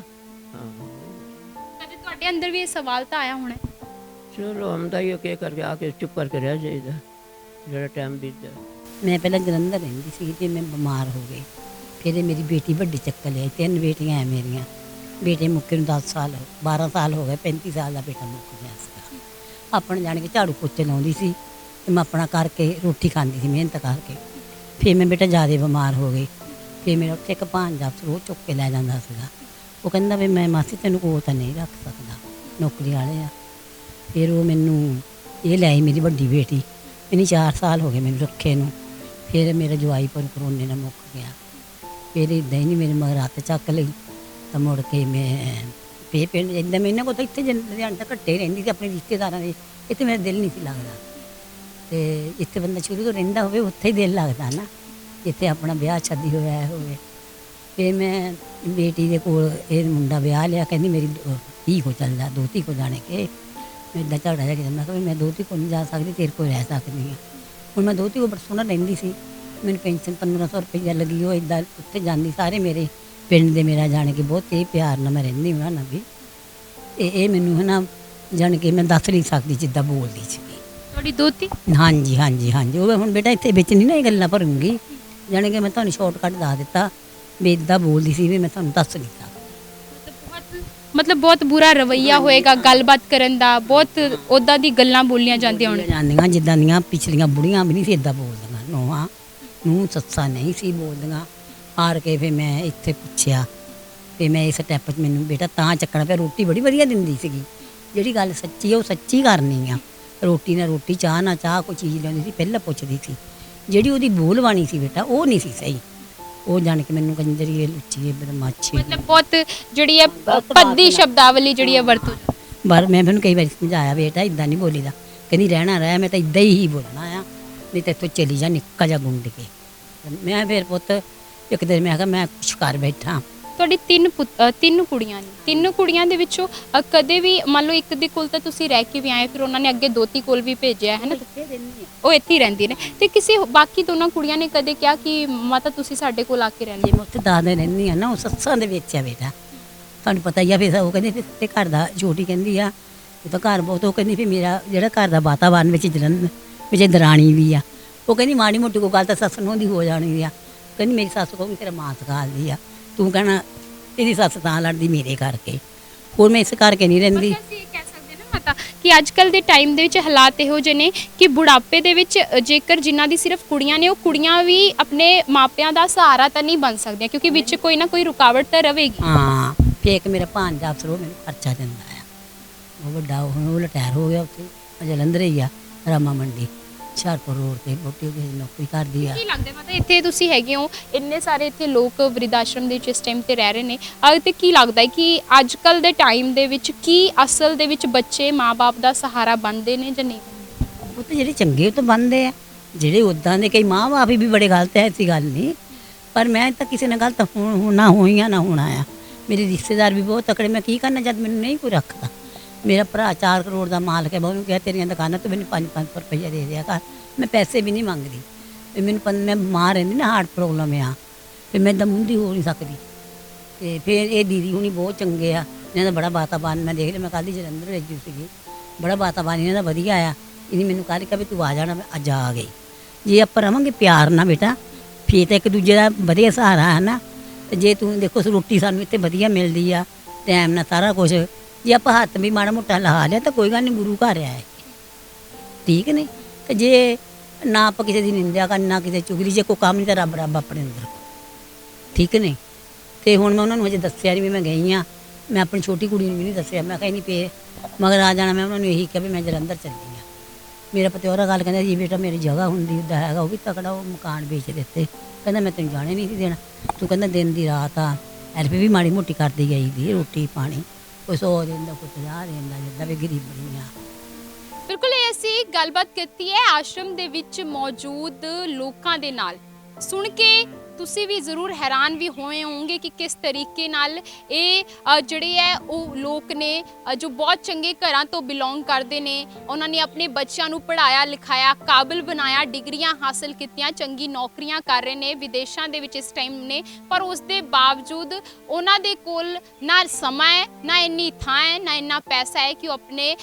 ਹਾਂ ਕਦੇ ਤੁਹਾਡੇ ਅੰਦਰ ਵੀ ਇਹ ਸਵਾਲ ਤਾਂ ਆਇਆ ਹੋਣਾ? ਚਲੋ ਆਉਂਦਾ ਹੀ ਕੀ ਕਰਕੇ ਆ ਕੇ ਚੁੱਪ ਕਰਕੇ ਰਹਿ ਜਾਈਦਾ ਜਿਹੜਾ ਟਾਈਮ ਬੀਤਦਾ। ਮੈਂ ਪਹਿਲਾਂ ਜਲੰਧਰ ਰਹਿੰਦੀ ਸੀ ਤੇ ਮੈਂ ਬਿਮਾਰ ਹੋ ਗਈ, ਫਿਰ ਮੇਰੀ ਬੇਟੀ ਵੱਡੀ ਚੱਕਰ ਲਈ, 3 ਬੇਟੀਆਂ ਹੈ ਮੇਰੀਆਂ, ਬੇਟੇ ਮੁੱਕੇ ਨੂੰ 10 ਸਾਲ 12 ਸਾਲ ਹੋ ਗਏ, 35 ਸਾਲ ਦਾ ਬੇਟਾ ਮੁੱਕ ਗਿਆ ਸੀਗਾ। ਆਪਣ ਜਾਣ ਕੇ ਝਾੜੂ ਪੋਚੇ ਲਾਉਂਦੀ ਸੀ ਤੇ ਮੈਂ ਆਪਣਾ ਕਰਕੇ ਰੋਟੀ ਖਾਂਦੀ ਸੀ ਮਿਹਨਤ ਕਰਕੇ। ਫਿਰ ਮੈਂ ਬੇਟਾ ਜ਼ਿਆਦਾ ਬਿਮਾਰ ਹੋ ਗਈ, ਫਿਰ ਮੇਰਾ ਉੱਥੇ ਇੱਕ ਭਾਂਜਾ ਉਹ ਚੁੱਕ ਕੇ ਲੈ ਜਾਂਦਾ ਸੀਗਾ, ਉਹ ਕਹਿੰਦਾ ਵੀ ਮੈਂ ਮਾਸੀ ਤੈਨੂੰ ਕੋਲ ਤਾਂ ਨਹੀਂ ਰੱਖ ਸਕਦਾ, ਨੌਕਰੀ ਵਾਲੇ ਆ। ਫਿਰ ਉਹ ਮੈਨੂੰ ਇਹ ਲੈ ਆਈ ਮੇਰੀ ਵੱਡੀ ਬੇਟੀ, ਇਹਨੇ 4 ਸਾਲ ਹੋ ਗਏ ਮੈਨੂੰ ਰੱਖੇ ਨੂੰ। ਫਿਰ ਮੇਰਾ ਜਵਾਈ ਪਰ ਕਰੋਨੇ ਨਾਲ ਮੁੱਕ ਗਿਆ। ਫਿਰ ਇੱਦਾਂ ਹੀ ਨਹੀਂ ਮੇਰੇ ਮਗਰ ਹੱਥ ਚੱਕ ਲਈ ਤਾਂ ਮੁੜ ਕੇ ਮੈਂ ਫੇਰ ਪਿੰਡ ਇੱਦਾਂ ਮੈਂ ਇਹਨਾਂ ਕੋਲ ਤਾਂ ਇੱਥੇ ਲੁਧਿਆਣੇ ਤਾਂ ਘੱਟੇ ਹੀ ਰਹਿੰਦੀ ਸੀ ਆਪਣੇ ਰਿਸ਼ਤੇਦਾਰਾਂ ਦੇ, ਇੱਥੇ ਮੇਰਾ ਦਿਲ ਨਹੀਂ ਸੀ ਲੱਗਦਾ। ਅਤੇ ਇੱਥੇ ਬੰਦਾ ਸ਼ੁਰੂ ਤੋਂ ਰਹਿੰਦਾ ਹੋਵੇ ਉੱਥੇ ਹੀ ਦਿਲ ਲੱਗਦਾ ਨਾ, ਜਿੱਥੇ ਆਪਣਾ ਵਿਆਹ ਸ਼ਾਦੀ ਹੋਇਆ ਹੋਵੇ। ਫਿਰ ਮੈਂ ਬੇਟੀ ਦੇ ਕੋਲ ਇਹ ਮੁੰਡਾ ਵਿਆਹ ਲਿਆ, ਕਹਿੰਦੀ ਮੇਰੀ ਧੀ ਕੋ ਚੱਲ ਜਾ, ਦੋਤੀ ਕੋ ਜਾਣੇ ਕੇ। ਮੈਂ ਇੱਦਾਂ ਝਗੜਾ ਜਿਹਾ ਕੀਤਾ, ਮੈਂ ਕਿਹਾ ਵੀ ਮੈਂ ਦੋਤੀ ਕੋ ਨਹੀਂ ਜਾ ਸਕਦੀ, ਤੇਰੇ ਕੋਲ ਰਹਿ ਸਕਦੀ ਹਾਂ। ਹੁਣ ਮੈਂ ਦੋਤੀ ਕੋ ਬੜਾ ਸੋਹਣਾ ਰਹਿੰਦੀ ਸੀ, ਮੈਨੂੰ ਪੈਨਸ਼ਨ 1500 ਰੁਪਈਆ ਲੱਗੀ, ਉਹ ਇੱਦਾਂ ਉੱਥੇ ਜਾਂਦੀ, ਸਾਰੇ ਮੇਰੇ ਪਿੰਡ ਦੇ ਮੇਰਾ ਜਾਣ ਕੇ ਬਹੁਤ ਇਹ ਪਿਆਰ ਨਾਲ ਮੈਂ ਰਹਿੰਦੀ ਉਹਨਾਂ ਨਾਲ ਵੀ। ਇਹ ਮੈਨੂੰ ਹੈ ਨਾ ਜਾਣ ਕੇ ਮੈਂ ਦੱਸ ਨਹੀਂ ਸਕਦੀ ਜਿੱਦਾਂ ਬੋਲਦੀ ਸੀਗੀ। ਤੁਹਾਡੀ ਦੋਤੀ? ਹਾਂਜੀ ਹਾਂਜੀ ਹਾਂਜੀ, ਉਹ ਹੁਣ ਬੇਟਾ ਇੱਥੇ ਵਿੱਚ ਨਹੀਂ ਨਾ ਇਹ ਗੱਲਾਂ ਭਰੂੰਗੀ, ਜਾਣੀ ਕਿ ਮੈਂ ਤੁਹਾਨੂੰ ਸ਼ਾਰਟਕੱਟ ਦੱਸ ਦਿੱਤਾ ਵੀ ਇੱਦਾਂ ਬੋਲਦੀ ਸੀ ਵੀ ਮੈਂ ਤੁਹਾਨੂੰ ਦੱਸ ਨਹੀਂ ਸਕਦੀ। ਮਤਲਬ ਬਹੁਤ ਬੁਰਾ ਰਵੱਈਆ ਹੋਏਗਾ ਗੱਲਬਾਤ ਕਰਨ ਦਾ, ਬਹੁਤ ਉੱਦਾਂ ਦੀ ਗੱਲਾਂ ਬੋਲੀਆਂ ਜਾਂਦੀਆਂ ਜਾਂਦੀਆਂ ਜਿੱਦਾਂ ਦੀਆਂ ਪਿਛਲੀਆਂ ਬੁੜੀਆਂ ਵੀ ਨਹੀਂ ਸੀ ਇੱਦਾਂ ਬੋਲਦੀਆਂ, ਨੂੰਹਾਂ ਨੂੰ ਸੱਸਾਂ ਨਹੀਂ ਸੀ ਬੋਲਦੀਆਂ। ਹਾਰ ਕੇ ਫਿਰ ਮੈਂ ਇੱਥੇ ਪੁੱਛਿਆ, ਫਿਰ ਮੈਂ ਇਸ ਸਟੈਪ 'ਚ ਮੈਨੂੰ ਬੇਟਾ ਤਾਂ ਚੱਕਣਾ ਪਿਆ, ਰੋਟੀ ਬੜੀ ਵਧੀਆ ਦਿੰਦੀ ਸੀਗੀ, ਜਿਹੜੀ ਗੱਲ ਸੱਚੀ ਹੈ ਉਹ ਸੱਚੀ ਕਰਨੀ ਆ। ਰੋਟੀ ਨਾਲ ਰੋਟੀ, ਚਾਹ ਨਾਲ ਚਾਹ, ਕੋਈ ਚੀਜ਼ ਲਿਆਉਂਦੀ ਸੀ ਪਹਿਲਾਂ ਪੁੱਛਦੀ ਸੀ। ਜਿਹੜੀ ਉਹਦੀ ਬੋਲਬਾਣੀ ਸੀ ਬੇਟਾ ਉਹ ਨਹੀਂ ਸੀ ਸਹੀ, ਉਹ ਜਾਣ ਕੇ ਮੈਨੂੰ ਕੰਜਰੀ ਇਹ ਲੁੱਚੀ ਇਹ ਬਦਮਾਸ਼ੀ, ਮਤਲਬ ਬਹੁਤ ਜਿਹੜੀ ਹੈ ਭੱਦੀ ਸ਼ਬਦਾਵਲੀ ਜਿਹੜੀ ਹੈ ਵਰਤੋਂ। ਪਰ ਮੈਂ ਮੈਨੂੰ ਕਈ ਵਾਰੀ ਸਮਝਾਇਆ ਬੇਟਾ ਇੱਦਾਂ ਨਹੀਂ ਬੋਲੀਦਾ, ਕਹਿੰਦੀ ਰਹਿਣਾ ਰਹਿ, ਮੈਂ ਤਾਂ ਇੱਦਾਂ ਹੀ ਬੋਲਣਾ ਆ, ਨਹੀਂ ਤਾਂ ਇੱਥੋਂ ਚਲੀ ਜਾ ਨਿੱਕਾ ਜਿਹਾ ਗੁੰਡ ਕੇ। ਮੈਂ ਫਿਰ ਪੁੱਤ ਇੱਕ ਦਿਨ ਮੈਂ ਕਿਹਾ ਮੈਂ ਕੁਛ ਕਰ ਬੈਠਾ। ਤੁਹਾਡੀ 3 ਕੁੜੀਆਂ ਨੇ, 3 ਕੁੜੀਆਂ ਦੇ ਵਿੱਚੋਂ ਕਦੇ ਵੀ ਮੰਨ ਲਓ ਇੱਕ ਦੇ ਕੋਲ ਤਾਂ ਤੁਸੀਂ ਰਹਿ ਕੇ ਵੀ ਆਏ, ਫਿਰ ਉਹਨਾਂ ਨੇ ਅੱਗੇ ਦੋਤੀ ਕੋਲ ਵੀ ਭੇਜਿਆ ਹੈ ਨਾ, ਉਹ ਇੱਥੇ ਹੀ ਰਹਿੰਦੀ ਨੇ, ਤੇ ਕਿਸੇ ਬਾਕੀ ਦੋਨਾਂ ਕੁੜੀਆਂ ਨੇ ਕਦੇ ਕਿਹਾ ਕਿ ਮਾਤਾ ਤੁਸੀਂ ਸਾਡੇ ਕੋਲ ਆ ਕੇ ਰਹਿੰਦੇ? ਮੈਂ ਉੱਥੇ ਦਾਦੇ ਰਹਿੰਦੀ ਆ ਨਾ, ਉਹ ਸੱਸਾਂ ਦੇ ਵਿੱਚ ਆ ਬੇਟਾ, ਤੁਹਾਨੂੰ ਪਤਾ ਹੀ ਆ। ਫਿਰ ਉਹ ਕਹਿੰਦੀ ਫਿਰ ਘਰ ਦਾ, ਛੋਟੀ ਕਹਿੰਦੀ ਆ ਉਹ ਤਾਂ ਘਰ ਬਹੁਤ, ਉਹ ਕਹਿੰਦੀ ਫਿਰ ਮੇਰਾ ਜਿਹੜਾ ਘਰ ਦਾ ਵਾਤਾਵਰਨ ਵਿੱਚ ਜਲੰਧਰ ਵਿੱਚ ਦਰਾਣੀ ਵੀ ਆ, ਉਹ ਕਹਿੰਦੀ ਮਾੜੀ ਮੋਟੀ ਕੋਈ ਗੱਲ ਤਾਂ ਸੱਸ ਨੂੰ ਦੀ ਹੋ ਜਾਣੀ ਆ, ਕਹਿੰਦੀ ਮੇਰੀ ਸੱਸ ਕਹੂਗੀ ਤੇਰਾ ਮਾਂ ਸਿਖਾਲਦੀ ਆ, ਤੂੰ ਕਹਿਣਾ ਇਹਦੀ ਸੱਸ ਤਾਂ ਲੜਦੀ ਮੇਰੇ ਕਰਕੇ, ਹੋਰ ਮੈਂ ਇਸ ਕਰਕੇ ਨਹੀਂ ਰਹਿੰਦੀ। ਅਸੀਂ ਕਹਿ ਸਕਦੇ ਨਾ ਮਾਤਾ ਕਿ ਅੱਜ ਕੱਲ ਦੇ ਟਾਈਮ ਦੇ ਵਿੱਚ ਹਾਲਾਤ ਇਹੋ ਜਿਹੇ ਨੇ ਕਿ ਬੁਢਾਪੇ ਦੇ ਵਿੱਚ ਜੇਕਰ ਜਿਨ੍ਹਾਂ ਦੀ ਸਿਰਫ ਕੁੜੀਆਂ ਨੇ, ਉਹ ਕੁੜੀਆਂ ਵੀ ਆਪਣੇ ਮਾਪਿਆਂ ਦਾ ਸਹਾਰਾ ਤਾਂ ਨਹੀਂ ਬਣ ਸਕਦੀਆਂ, ਕਿਉਂਕਿ ਵਿੱਚ ਕੋਈ ਨਾ ਕੋਈ ਰੁਕਾਵਟ ਤਾਂ ਰਹੇਗੀ। ਹਾਂ, ਫਿਰ ਇੱਕ ਮੇਰਾ ਭਾਂਜਾ ਅਫਸਰ ਉਹ ਮੈਨੂੰ ਖਰਚਾ ਦਿੰਦਾ ਆ, ਉਹ ਵੱਡਾ, ਉਹ ਰਿਟਾਇਰ ਹੋ ਗਿਆ, ਉੱਥੇ ਜਲੰਧਰ ਹੀ ਆ, ਰਾਮਾ ਮੰਡੀ ਹੁਸ਼ਿਆਰਪੁਰ ਰੋਡ ਤੇ ਵਹੁਟੀ ਉਹਦੀ ਨੌਕਰੀ ਕਰਦੀ ਆ। ਕੀ ਲੱਗਦਾ ਮਤਲਬ ਇੱਥੇ ਤੁਸੀਂ ਹੈਗੇ ਹੋ, ਇੰਨੇ ਸਾਰੇ ਇੱਥੇ ਲੋਕ ਵਰਿੱਧ ਆਸ਼ਰਮ ਦੇ ਵਿੱਚ ਇਸ ਟਾਈਮ ਤੇ ਰਹਿ ਰਹੇ ਨੇ, ਤੇ ਕੀ ਲੱਗਦਾ ਹੈ ਕਿ ਅੱਜ ਕੱਲ ਦੇ ਟਾਈਮ ਦੇ ਵਿੱਚ ਕੀ ਅਸਲ ਦੇ ਵਿੱਚ ਬੱਚੇ ਮਾਂ-ਬਾਪ ਦਾ ਸਹਾਰਾ ਬਣਦੇ ਨੇ ਜਾਂ ਨਹੀਂ? ਉਹ ਤਾਂ ਜਿਹੜੇ ਚੰਗੇ ਉਹ ਤਾਂ ਬਣਦੇ ਆ, ਜਿਹੜੇ ਉੱਦਾਂ ਦੇ ਕਈ ਮਾਂ ਬਾਪ ਵੀ ਬੜੇ ਗਲਤ ਹੈ, ਐਸੀ ਗੱਲ ਨਹੀਂ, ਪਰ ਮੈਂ ਤਾਂ ਕਿਸੇ ਨਾਲ ਗਲਤ ਨਾ ਹੋਈਆਂ ਨਾ ਹੋਣਾ ਆ। ਮੇਰੇ ਰਿਸ਼ਤੇਦਾਰ ਵੀ ਬਹੁਤ ਤਕੜੇ, ਮੈਂ ਕੀ ਕਰਨਾ ਜਦ ਮੈਨੂੰ ਨਹੀਂ ਕੋਈ ਰੱਖਦਾ। ਮੇਰਾ ਭਰਾ 4 ਕਰੋੜ ਦਾ ਮਾਲਕ ਹੈ, ਮੈਂ ਉਹਨੂੰ ਕਿਹਾ ਤੇਰੀਆਂ ਦੁਕਾਨਾਂ ਤੋਂ ਮੈਨੂੰ 500 ਰੁਪਈਆ ਦੇ ਦਿਆ ਕਰ, ਮੈਂ ਪੈਸੇ ਵੀ ਨਹੀਂ ਮੰਗਦੀ। ਤੇ ਮੈਨੂੰ ਮੈਂ ਬਿਮਾਰ ਰਹਿੰਦੀ ਨਾ, ਹਾਰਟ ਪ੍ਰੋਬਲਮ ਆ, ਫਿਰ ਮੈਂ ਦਮੁੰਦੀ ਹੋ ਨਹੀਂ ਸਕਦੀ। ਤੇ ਫਿਰ ਇਹ ਦੀਦੀ ਹੁਣੀ ਬਹੁਤ ਚੰਗੇ ਆ, ਇਹਨਾਂ ਦਾ ਬੜਾ ਵਾਤਾਵਰਨ ਮੈਂ ਦੇਖ ਲਿਆ। ਮੈਂ ਕੱਲ੍ਹ ਦੀ ਜਲੰਧਰ ਭੇਜੀ ਸੀਗੀ, ਬੜਾ ਵਾਤਾਵਰਨ ਇਹਨਾਂ ਦਾ ਵਧੀਆ ਆ। ਇਹਨੇ ਮੈਨੂੰ ਕਹਿ ਰਿਹਾ ਵੀ ਤੂੰ ਆ ਜਾਣਾ, ਮੈਂ ਅੱਜ ਆ ਗਈ। ਜੇ ਆਪਾਂ ਰਵਾਂਗੇ ਪਿਆਰ ਨਾਲ ਬੇਟਾ, ਫਿਰ ਤਾਂ ਇੱਕ ਦੂਜੇ ਦਾ ਵਧੀਆ ਸਹਾਰਾ ਹੈ ਨਾ। ਤੇ ਜੇ ਤੂੰ ਦੇਖੋ ਰੋਟੀ ਸਾਨੂੰ ਇੱਥੇ ਵਧੀਆ ਮਿਲਦੀ ਆ, ਟਾਈਮ ਨਾਲ ਸਾਰਾ ਕੁਝ, ਜੇ ਆਪਾਂ ਹੱਥ ਵੀ ਮਾੜਾ ਮੋਟਾ ਲਾ ਲਿਆ ਤਾਂ ਕੋਈ ਗੱਲ ਨਹੀਂ, ਗੁਰੂ ਘਰ ਆ, ਠੀਕ ਨਹੀਂ। ਤੇ ਜੇ ਨਾ ਆਪਾਂ ਕਿਸੇ ਦੀ ਨਿੰਦਿਆ ਕਰਨੀ, ਨਾ ਕਿਸੇ ਚੁਗਲੀ, ਜੇ ਕੋਈ ਕੰਮ ਨਹੀਂ ਤਾਂ ਰੱਬ ਆਪਣੇ ਅੰਦਰ, ਠੀਕ ਨਹੀਂ। ਤੇ ਹੁਣ ਮੈਂ ਉਹਨਾਂ ਨੂੰ ਅਜੇ ਦੱਸਿਆ ਨਹੀਂ ਵੀ ਮੈਂ ਗਈ ਹਾਂ। ਮੈਂ ਆਪਣੀ ਛੋਟੀ ਕੁੜੀ ਨੂੰ ਵੀ ਨਹੀਂ ਦੱਸਿਆ, ਮੈਂ ਕਿਹਾ ਨਹੀਂ ਪਏ ਮਗਰ ਆ ਜਾਣਾ। ਮੈਂ ਉਹਨਾਂ ਨੂੰ ਇਹੀ ਕਿਹਾ ਵੀ ਮੈਂ ਜਲੰਧਰ ਚੱਲੀ ਹਾਂ। ਮੇਰਾ ਪਤਿਓਰਾ ਗੱਲ ਕਹਿੰਦਾ ਜੀ ਬੇਟਾ ਮੇਰੀ ਜਗ੍ਹਾ ਹੁੰਦੀ ਉੱਦਾਂ ਹੈਗਾ, ਉਹ ਵੀ ਤਕੜਾ, ਉਹ ਮਕਾਨ ਵੇਚ ਦਿੱਤੇ। ਕਹਿੰਦਾ ਮੈਂ ਤੈਨੂੰ ਜਾਣੇ ਨਹੀਂ ਸੀ ਦੇਣਾ, ਤੂੰ ਕਹਿੰਦਾ ਦਿਨ ਦੀ ਰਾਤ ਆ, ਹੈਲਪ ਵੀ ਮਾੜੀ ਮੋਟੀ ਕਰਦੀ ਗਈ ਦੀ, ਰੋਟੀ ਪਾਣੀ ਕੋਈ 100 ਦਿੰਦਾ, ਕੋਈ 50 ਦਿੰਦਾ, ਜਿੱਦਾਂ ਵੀ ਗਰੀਬਣੀ ਆ। ਬਿਲਕੁਲ ਇਹ ਅਸੀਂ ਗੱਲਬਾਤ ਕੀਤੀ ਹੈ ਆਸ਼ਰਮ ਦੇ ਵਿੱਚ ਮੌਜੂਦ ਲੋਕਾਂ ਦੇ ਨਾਲ। ਸੁਣ ਕੇ ਤੁਸੀਂ ਵੀ ਜ਼ਰੂਰ ਹੈਰਾਨ ਵੀ ਹੋਏ ਹੋਵੋਗੇ ਕਿ ਕਿਸ ਤਰੀਕੇ ਨਾਲ ਇਹ ਜਿਹੜੇ ਹੈ ਉਹ ਲੋਕ ਨੇ ਜੋ ਬਹੁਤ ਚੰਗੇ ਘਰਾਂ ਤੋਂ ਬਿਲੋਂਗ ਕਰਦੇ ਨੇ। ਉਹਨਾਂ ਨੇ ਆਪਣੇ ਬੱਚਿਆਂ ਨੂੰ ਪੜ੍ਹਾਇਆ ਲਿਖਾਇਆ, ਕਾਬਿਲ ਬਣਾਇਆ, ਡਿਗਰੀਆਂ ਹਾਸਲ ਕੀਤੀਆਂ, ਚੰਗੀ ਨੌਕਰੀਆਂ ਕਰ ਰਹੇ ਨੇ, ਵਿਦੇਸ਼ਾਂ ਦੇ ਵਿੱਚ ਇਸ ਟਾਈਮ ਨੇ। ਪਰ ਉਸ ਦੇ ਬਾਵਜੂਦ ਉਹਨਾਂ ਦੇ ਕੋਲ ਨਾ ਸਮਾਂ ਹੈ, ਨਾ ਇੰਨੀ ਥਾਂ ਹੈ, ਨਾ ਇੰਨਾ ਪੈਸਾ ਹੈ ਕਿ ਉਹ ਆਪਣੇ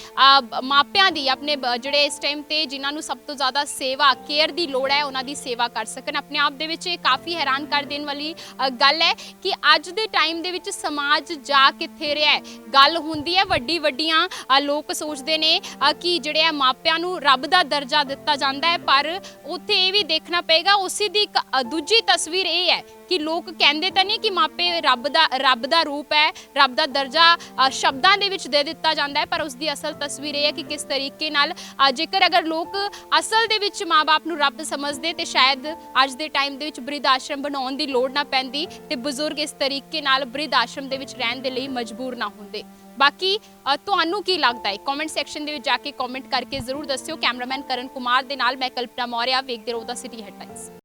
ਮਾਪਿਆਂ ਦੀ, ਆਪਣੇ ਜਿਹੜੇ ਇਸ ਟਾਈਮ ਤੇ ਜਿਨ੍ਹਾਂ ਨੂੰ ਸਭ ਤੋਂ ਜ਼ਿਆਦਾ ਸੇਵਾ ਕੇਅਰ ਦੀ ਲੋੜ ਹੈ, ਉਹਨਾਂ ਦੀ ਸੇਵਾ ਕਰ ਸਕਣ। ਆਪਣੇ ਆਪ ਦੇ ਵਿੱਚ ਇਹ ਕਾਫੀ ਹੈਰਾਨ ਕਰ ਦੇਣ ਵਾਲੀ ਗੱਲ ਹੈ ਕਿ ਅੱਜ ਦੇ ਟਾਈਮ ਦੇ ਵਿੱਚ ਸਮਾਜ ਜਾ ਕਿੱਥੇ ਰਿਹਾ ਹੈ। ਗੱਲ ਹੁੰਦੀ ਹੈ ਵੱਡੀ ਵੱਡੀਆਂ, ਲੋਕ ਸੋਚਦੇ ਨੇ ਕਿ ਜਿਹੜੇ ਆ ਮਾਪਿਆਂ ਨੂੰ ਰੱਬ ਦਾ ਦਰਜਾ ਦਿੱਤਾ ਜਾਂਦਾ ਹੈ, ਪਰ ਉੱਥੇ ਇਹ ਵੀ ਦੇਖਣਾ ਪਏਗਾ। ਉਸੇ ਦੀ ਇੱਕ ਦੂਜੀ ਤਸਵੀਰ ਇਹ ਹੈ ਕਿ ਲੋਕ ਕਹਿੰਦੇ ਤਾਂ ਨਹੀਂ ਕਿ ਮਾਪੇ ਰੱਬ ਦਾ ਰੂਪ ਹੈ, ਰੱਬ ਦਾ ਦਰਜਾ ਸ਼ਬਦਾਂ ਦੇ ਵਿੱਚ ਦੇ ਦਿੱਤਾ ਜਾਂਦਾ ਹੈ, ਪਰ ਉਸ ਦੀ ਅਸਲ ਤਸਵੀਰ ਇਹ ਹੈ ਕਿ ਕਿਸ ਤਰੀਕੇ ਨਾਲ ਜੇਕਰ ਅਗਰ ਲੋਕ ਅਸਲ ਦੇ ਵਿੱਚ ਮਾਂ-ਬਾਪ ਨੂੰ ਰੱਬ ਸਮਝਦੇ ਤੇ ਸ਼ਾਇਦ ਅੱਜ ਦੇ ਟਾਈਮ ਦੇ ਵਿੱਚ ਬ੍ਰਿਧ ਆਸ਼ਰਮ ਬਣਾਉਣ ਦੀ ਲੋੜ ਨਾ ਪੈਂਦੀ ਤੇ ਬਜ਼ੁਰਗ ਇਸ ਤਰੀਕੇ ਨਾਲ ਬ੍ਰਿਧ ਆਸ਼ਰਮ ਦੇ ਵਿੱਚ ਰਹਿਣ ਦੇ ਲਈ ਮਜਬੂਰ ਨਾ ਹੁੰਦੇ। ਬਾਕੀ ਤੁਹਾਨੂੰ ਕੀ ਲੱਗਦਾ ਹੈ ਕਮੈਂਟ ਸੈਕਸ਼ਨ ਦੇ ਵਿੱਚ ਜਾ ਕੇ ਕਮੈਂਟ ਕਰਕੇ ਜ਼ਰੂਰ ਦੱਸਿਓ। ਕੈਮਰਾਮੈਨ ਕਰਨ ਕੁਮਾਰ ਦੇ ਨਾਲ ਮੈਂ ਕਲਪਨਾ ਮੌਰਿਆ, ਵੇਖਦੇ ਰਹੋ ਦਾ ਸਿਟੀ ਹੈਡਲਾਈਨਸ।